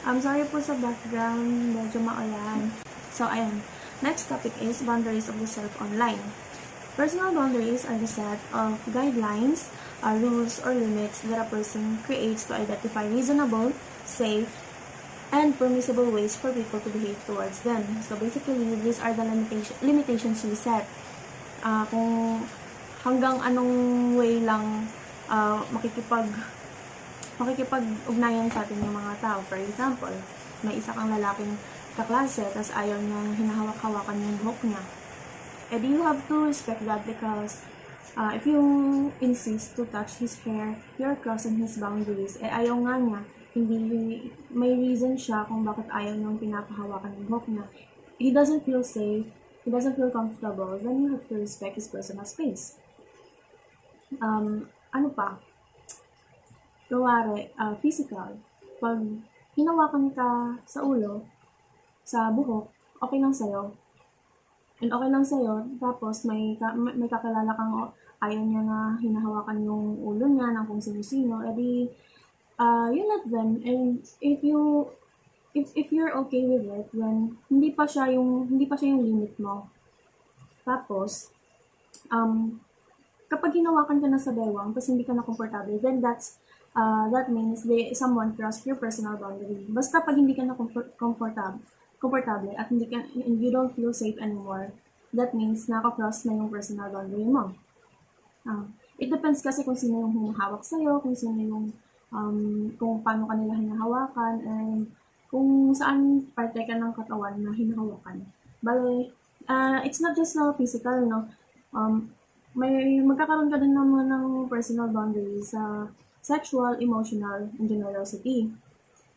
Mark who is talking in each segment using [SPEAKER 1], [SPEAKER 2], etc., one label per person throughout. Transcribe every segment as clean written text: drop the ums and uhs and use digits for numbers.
[SPEAKER 1] Sorry po sa background, medyo maulan. So, ayan. Next topic is boundaries of the self online. Personal boundaries are the set of guidelines, rules, or limits that a person creates to identify reasonable, safe, and permissible ways for people to behave towards them. So, basically, these are the limitations we set. Kung hanggang anong way lang makikipag-ugnayan sa atin yung mga tao. For example, may isa kang lalaking kaklase, tapos ayaw niya hinahawak-hawakan yung buhok niya. And you have to respect that because if you insist to touch his hair, you're crossing his boundaries. Ayaw nga niya, may reason siya kung bakit ayaw niyang pinapahawakan yung buhok niya. He doesn't feel safe, he doesn't feel comfortable, then you have to respect his personal space. Ano pa? Gawari, physical. Pag hinawakan ka sa ulo, sa buhok, okay lang sa'yo. And okay lang sa'yo, tapos may kakilala kang ayaw niya na hinahawakan yung ulo niya ng kung sino-sino, edi, you let them. And if you're okay with it, then hindi pa siya yung limit mo. Tapos, kapag hinawakan ka na sa bewang, tapos hindi ka na comfortable, then that means someone crossed your personal boundary. Basta pag hindi ka na comfortable at you don't feel safe anymore, that means naka-cross na yung personal boundary mo. It depends kasi kung sino yung hinahawak sa'yo, kung sino yung kung paano ka nila hinahawakan, and kung saan parte ka ng katawan na hinahawakan. Bale, it's not just physical, no? May magkakaroon ka din naman ng personal boundaries sa sexual, emotional, and generosity.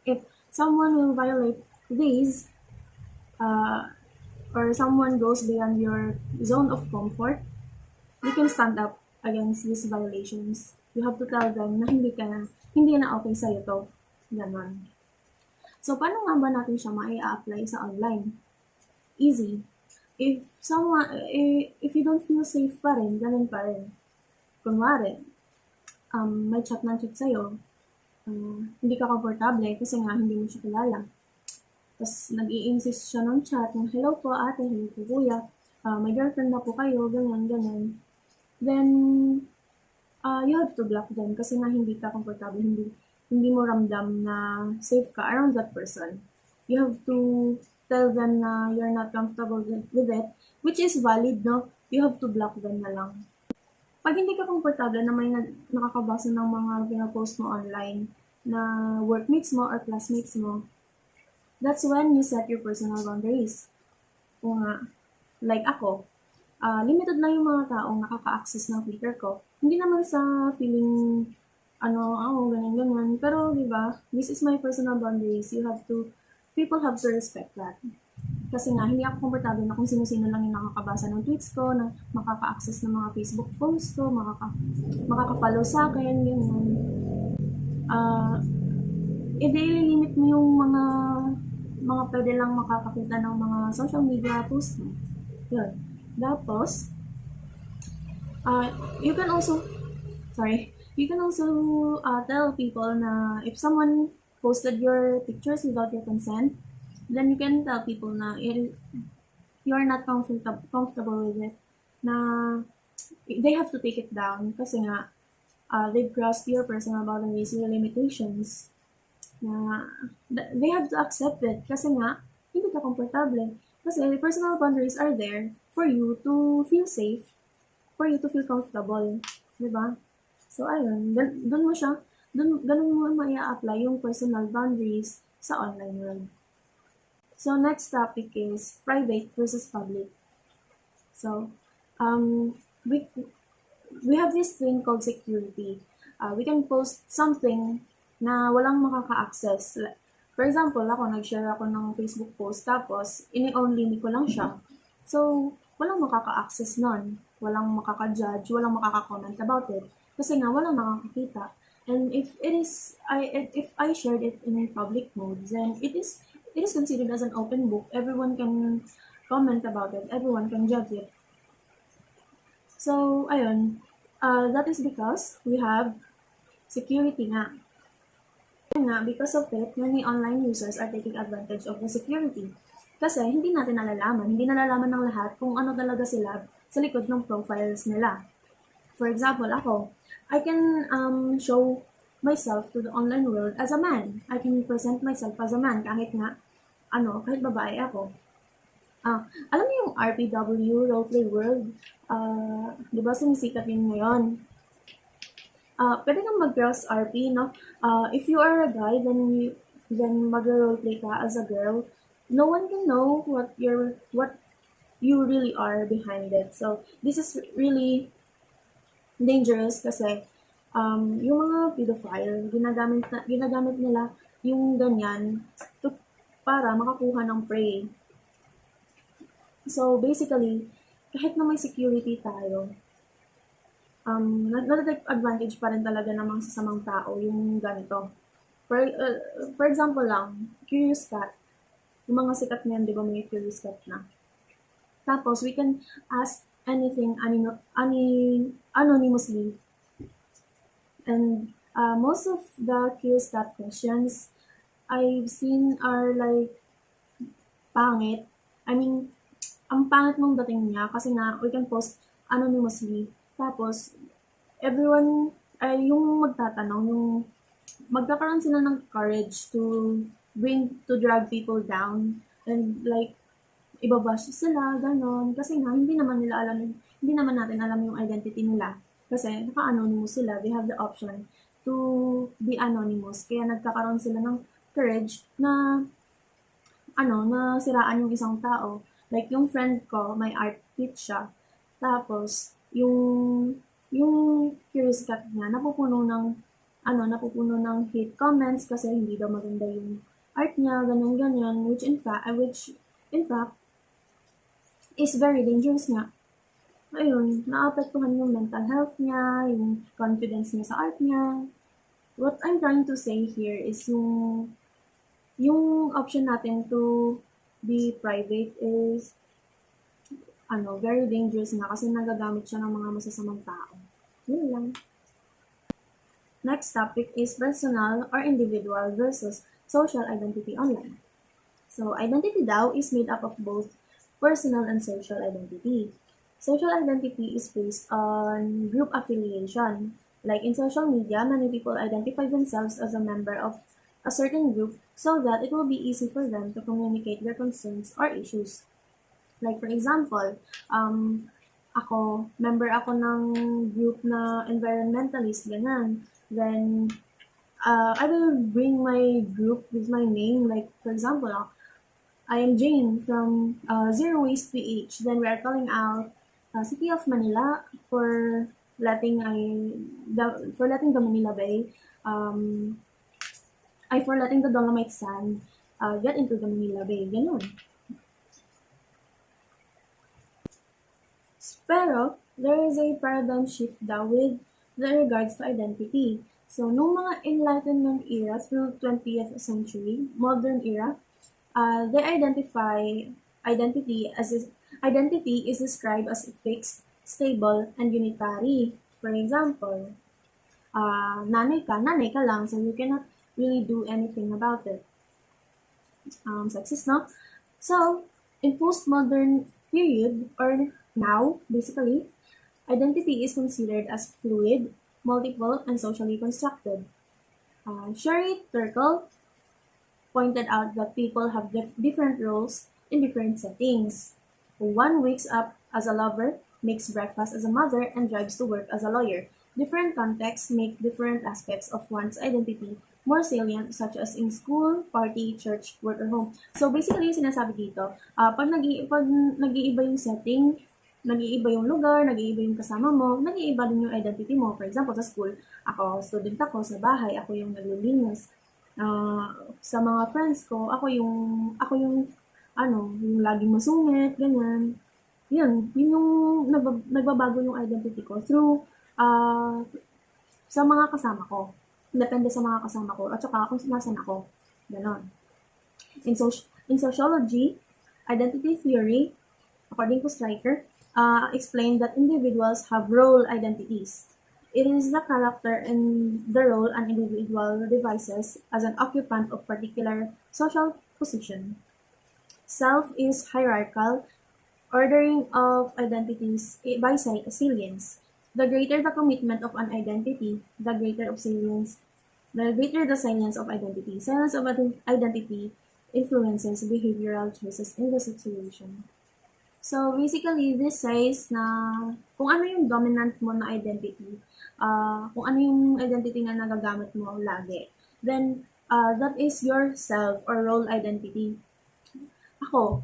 [SPEAKER 1] If someone will violate these, or someone goes beyond your zone of comfort, you can stand up against these violations. You have to tell them na hindi na okay sa'yo to. Ganon. So, paano nga ba natin siya ma-apply sa online? Easy. If you don't feel safe pa rin, ganun pa rin. Kunwari, may chat sa'yo, hindi ka komportable kasi nga hindi mo siya kilala. Tapos nag-i-insist siya ng chat, hello po ate, hello po kuya, may girlfriend na po kayo, ganyan. Then, you have to block them kasi nga hindi ka komportable, hindi mo ramdam na safe ka around that person. You have to tell them na you're not comfortable with it, which is valid, no? You have to block them na lang. Pag hindi ka komportable na may nakakabasa ng mga pinapost mo online na workmates mo or classmates mo, that's when you set your personal boundaries. Kung like ako, limited lang yung mga taong nakaka-access ng Twitter ko. Hindi naman sa feeling, ganyan. Pero, di ba, this is my personal boundaries. People have to respect that. Kasi nga, hindi ako komportable na kung sino-sino lang yung nakakabasa ng tweets ko, na makaka-access ng mga Facebook posts ko, makaka-follow sa akin, ganyan. I-limit mo yung mga pwede lang makakakita ng mga social media posts mo. Yun. Tapos, you can also tell people na if someone posted your pictures without your consent, then you can tell people na you're not comfortable with it, na they have to take it down kasi nga they've crossed your personal boundaries, your limitations, na they have to accept it kasi nga hindi ka komportable. Kasi personal boundaries are there for you to feel safe, for you to feel comfortable, diba? So ayun, ganun mo ma-apply yung personal boundaries sa online world. So, next topic is private versus public. So, we have this thing called security. We can post something na walang makaka-access. For example, nag-share ako ng Facebook post, tapos ini-only ko lang siya. So, walang makaka-access nun. Walang makaka-judge, walang makaka-comment about it. Kasi nga, walang nakakakita. And if I shared it in a public mode, then it is considered as an open book. Everyone can comment about it. Everyone can judge it. So, ayun. That is because we have security nga. Yun nga, because of it, many online users are taking advantage of the security. Kasi hindi nalalaman ng lahat kung ano talaga sila sa likod ng profiles nila. For example, ako, I can show myself to the online world as a man. I can present myself as a man kahit babae ako. Alam niyo yung RPW, Roleplay World? Di ba sumisikat yun ngayon? Pwede kang mag-girls RP, no? If you are a guy, then mag-roleplay ka as a girl. No one can know what you really are behind it. So this is really dangerous kasi yung mga pedophile, ginagamit nila yung ganyan para makakuha ng prey. So basically, kahit na may security tayo, nag-take advantage pa rin talaga ng mga sasamang tao yung ganito. For example lang, Curious Cat. Yung mga sikat na yan, di ba may Curious Cat na? Tapos, we can ask anything anonymously. And most of the Curious Cat questions I've seen are like pangit. I mean, ang pangit mong dating niya kasi nga we can post anonymously. Tapos, everyone, yung magtatanong, yung magkakaroon sila ng courage to drag people down and like ibabash sila, ganon. Kasi nga, hindi naman natin alam yung identity nila. Kasi naka-anonymous sila, they have the option to be anonymous. Kaya nagkakaroon sila ng courage na na siraan yung isang tao. Like yung friend ko, may art kit siya. Tapos, yung Curious Cat niya, napupuno ng hate comments kasi hindi daw maganda yung art niya, ganyan, which in fact is very dangerous nga. Ayun, naapektuhan yung mental health niya, yung confidence niya sa art niya. What I'm trying to say here is yung option natin to be private is very dangerous nga kasi nagagamit siya ng mga masasamang tao. Yun lang. Next topic is personal or individual versus social identity online. So, identity daw is made up of both personal and social identity. Social identity is based on group affiliation. Like in social media, many people identify themselves as a member of a certain group so that it will be easy for them to communicate their concerns or issues. Like for example, member ako ng group na environmentalist, ganun. Then, I will bring my group with my name. Like for example, I am Jane from Zero Waste PH. Then we are calling out City of Manila for letting the Manila Bay, for letting the Dolomite Sand get into the Manila Bay. Ganun. Pero, there is a paradigm shift daw with regards to identity. So, nung mga Enlightenment era through 20th century, modern era, they identity is described as fixed, stable, and unitary. For example, nanay ka lang, so you cannot really do anything about it. Sexist, no? So, in postmodern period, or now, basically, identity is considered as fluid, multiple, and socially constructed. Sherry Turkle pointed out that people have different roles in different settings. One wakes up as a lover, makes breakfast as a mother, and drives to work as a lawyer. Different contexts make different aspects of one's identity more salient, such as in school, party, church, work, or home. So basically, yung sinasabi dito, pag nag-iiba yung setting, nag-iiba yung lugar, nag-iiba yung kasama mo, nag-iiba din yung identity mo. For example, sa school, student ako, sa bahay, ako yung naglilinis. Sa mga friends ko, ako yung laging masungit, ganyan. Yun yung nagbabago yung identity ko through, sa mga kasama ko. Depende sa mga kasama ko, at saka kung nasan ako. Ganon. In sociology, identity theory, according to Stryker, explained that individuals have role identities. It is the character and the role an individual devises as an occupant of particular social position. Self is hierarchical, ordering of identities by salience. The greater the commitment of an identity, the greater the salience of identity. Salience of identity influences behavioral choices in the situation. So basically, this says na kung ano yung dominant mo na identity, kung ano yung identity na nagagamit mo lagi, then that is your self or role identity. Ako,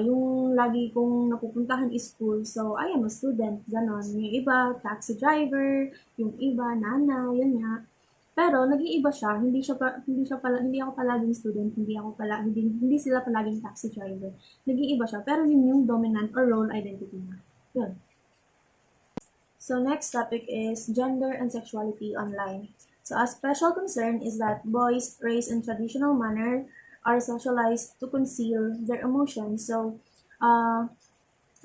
[SPEAKER 1] yung lagi kong napupuntahan is school, so I am a student, ganon. Yung iba, taxi driver, yung iba, nana, yun nga. Pero nag-iiba siya, hindi ako palaging student, hindi sila palaging taxi driver. Nag-iiba siya, pero yun yung dominant or role identity niya. Yun. So next topic is gender and sexuality online. So a special concern is that boys raised in traditional manner are socialized to conceal their emotions. So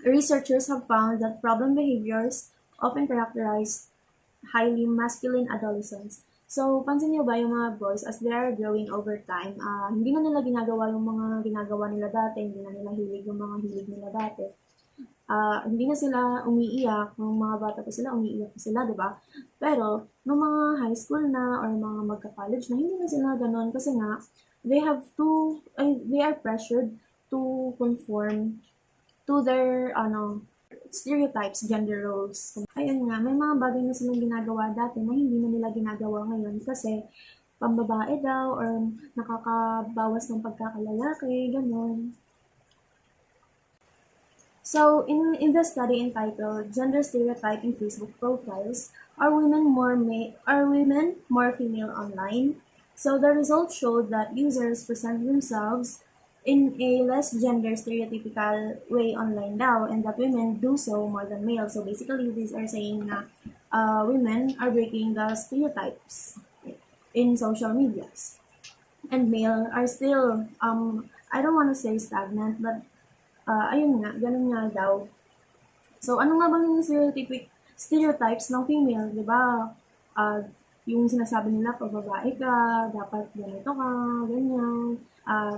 [SPEAKER 1] researchers have found that problem behaviors often characterize highly masculine adolescents. So, pansin niyo ba yung mga boys as they are growing over time, hindi na nila ginagawa yung mga ginagawa nila dati, hindi na nila hilig yung mga hilig nila dati. Hindi na sila umiiyak, nung mga bata pa sila, umiiyak pa sila, di ba? Pero, nung mga high school na or mga magka-college na, hindi na sila ganon kasi nga, they are pressured to conform to their, stereotypes, gender roles. Ayun nga, may mga bagay na silang ginagawa dati na hindi na nila ginagawa ngayon kasi pambabae daw or nakakabawas ng pagkakalalaki, gano'n. So, in the study entitled Gender Stereotype in Facebook Profiles, are women more female online? So, the results showed that users present themselves in a less gender stereotypical way online daw, and that women do so more than males. So, basically, these are saying na women are breaking the stereotypes in social medias. And male are still, I don't want to say stagnant, but ayun nga, ganun nga daw. So, ano nga bang yung stereotypes ng female, di ba? Yung sinasabi nila, pag babae ka, dapat ganito ka, ganyan.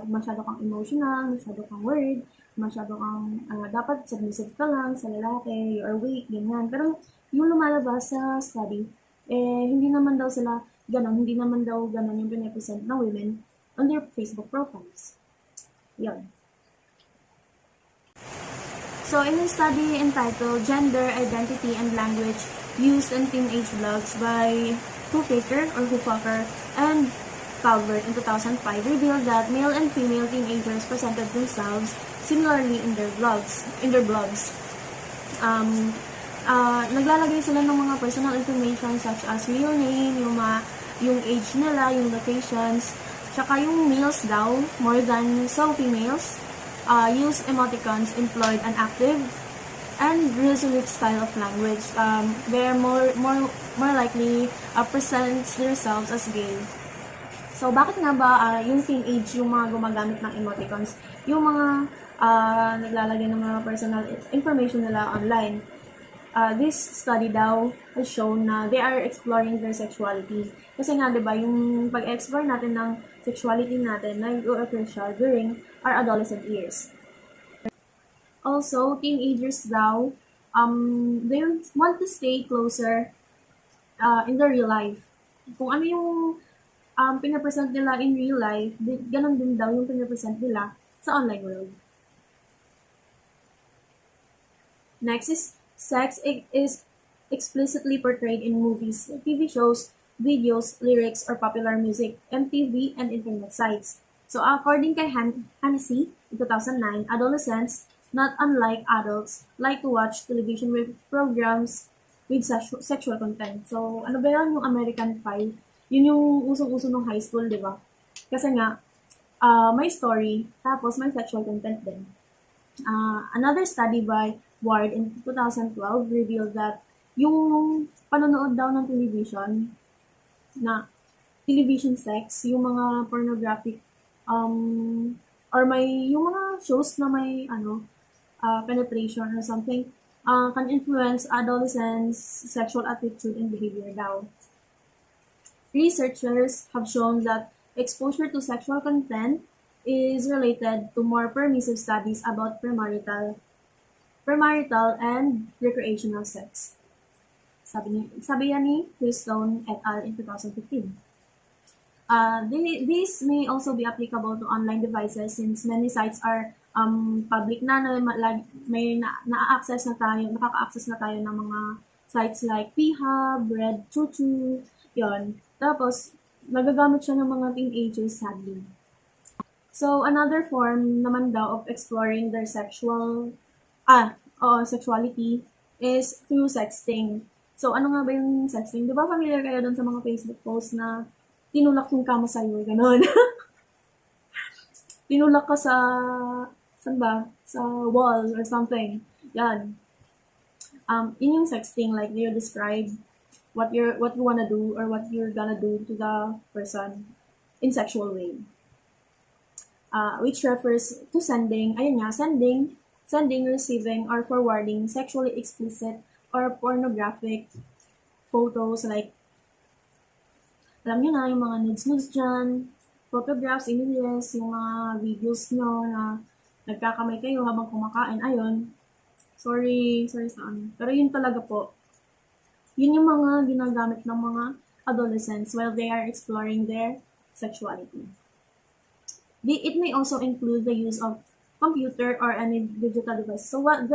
[SPEAKER 1] Masyado kang emotional, masyado kang worried, masyado kang, dapat submissive ka lang sa lalaki, or weak, ganyan. Pero yung lumalabas sa study, hindi naman daw sila ganon, hindi naman daw ganon yung pinapresent ng women on their Facebook profiles. Yun. So, in a study entitled Gender, Identity, and Language Used in Teenage Blogs by Huffaker and Calvert in 2005 revealed that male and female teenagers presented themselves similarly in their blogs. Naglalagay sila ng mga personal information such as real name, yung age nila, yung locations, tsaka yung males daw, more than females, use emoticons employed an active and resolute style of language. They are more likely presents themselves as gay. So, bakit nga ba yung teenage yung mga gumagamit ng emoticons? Yung mga naglalagay ng mga personal information nila online. This study daw has shown na they are exploring their sexuality. Kasi nga, di ba, yung pag-explore natin ng sexuality natin, nag-occur siya during our adolescent years. Also, teenagers daw, they want to stay closer in their real life. Kung ano yung pinapresent nila in real life, ganun din daw yung pinapresent nila sa online world. Next is sex is explicitly portrayed in movies, TV shows, videos, lyrics, or popular music, MTV, and internet sites. So according kay Hannessy in 2009, adolescents, not unlike adults, like to watch television programs with sexual content. So ano ba yan yung American Pie? Yun yung usong-uso ng high school, di ba? Kasi nga, may story, tapos may sexual content din. Another study by Ward in 2012 revealed that yung panonood daw ng television sex, yung mga pornographic, or may, yung mga shows na may, penetration or something, can influence adolescents' sexual attitude and behavior daw. Researchers have shown that exposure to sexual content is related to more permissive studies about premarital and recreational sex. Sabi yan ni Houston et al. In 2015. These may also be applicable to online devices since many sites are public na may na-access na tayo, nakaka-access na tayo ng mga sites like P-Hub, Red Chuchu, yon. Tapos, nagagamit siya ng mga teenagers sadly. So, another form naman daw of exploring their sexuality is through sexting. So, ano nga ba yung sexting? Di ba familiar kayo dun sa mga Facebook posts na tinulak yung kama sa'yo, gano'n. Tinulak ka saan ba? Sa wall or something. Yan. Yun yung sexting, like you describe what you wanna do or what you're gonna do to the person in sexual way. Which refers to sending, receiving, or forwarding sexually explicit or pornographic photos like, alam niyo na, yung mga nudes dyan, photographs, images, yung mga videos nyo na nagkakamay kayo habang kumakain, ayun. Sorry saan. Pero yun talaga po. Yun yung mga ginagamit ng mga adolescents while they are exploring their sexuality. It may also include the use of computer or any digital device. So what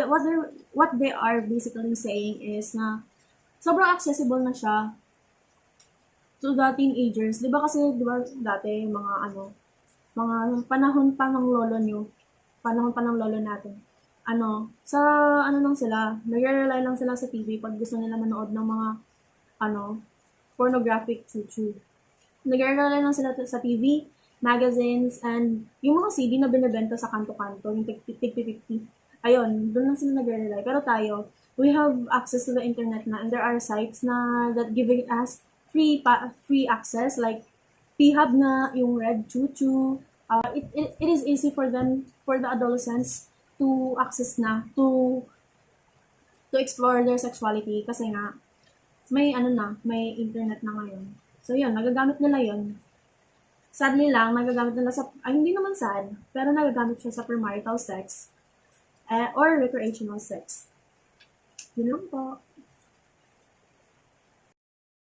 [SPEAKER 1] they are basically saying is na sobrang accessible na siya to the teenagers. Di ba dati mga panahon pa ng lolo natin. Lang sila, nag-rely lang sila sa TV pag gusto nila manood ng mga pornographic chuchu. Nag-rely lang sila sa TV, magazines, and yung mga CD na binibenta sa kanto-kanto, yung tig-50. Ayun, doon lang sila nag-rely. Pero tayo, we have access to the internet na, and there are sites na that giving us free access, like P-Hub na, yung Red Chuchu. It is easy for the adolescents to access na, to explore their sexuality kasi nga may internet na ngayon. So yun, nagagamit nila yun. Sadly lang, nagagamit nila hindi naman sad, pero nagagamit siya sa premarital sex or recreational sex. Yun lang po.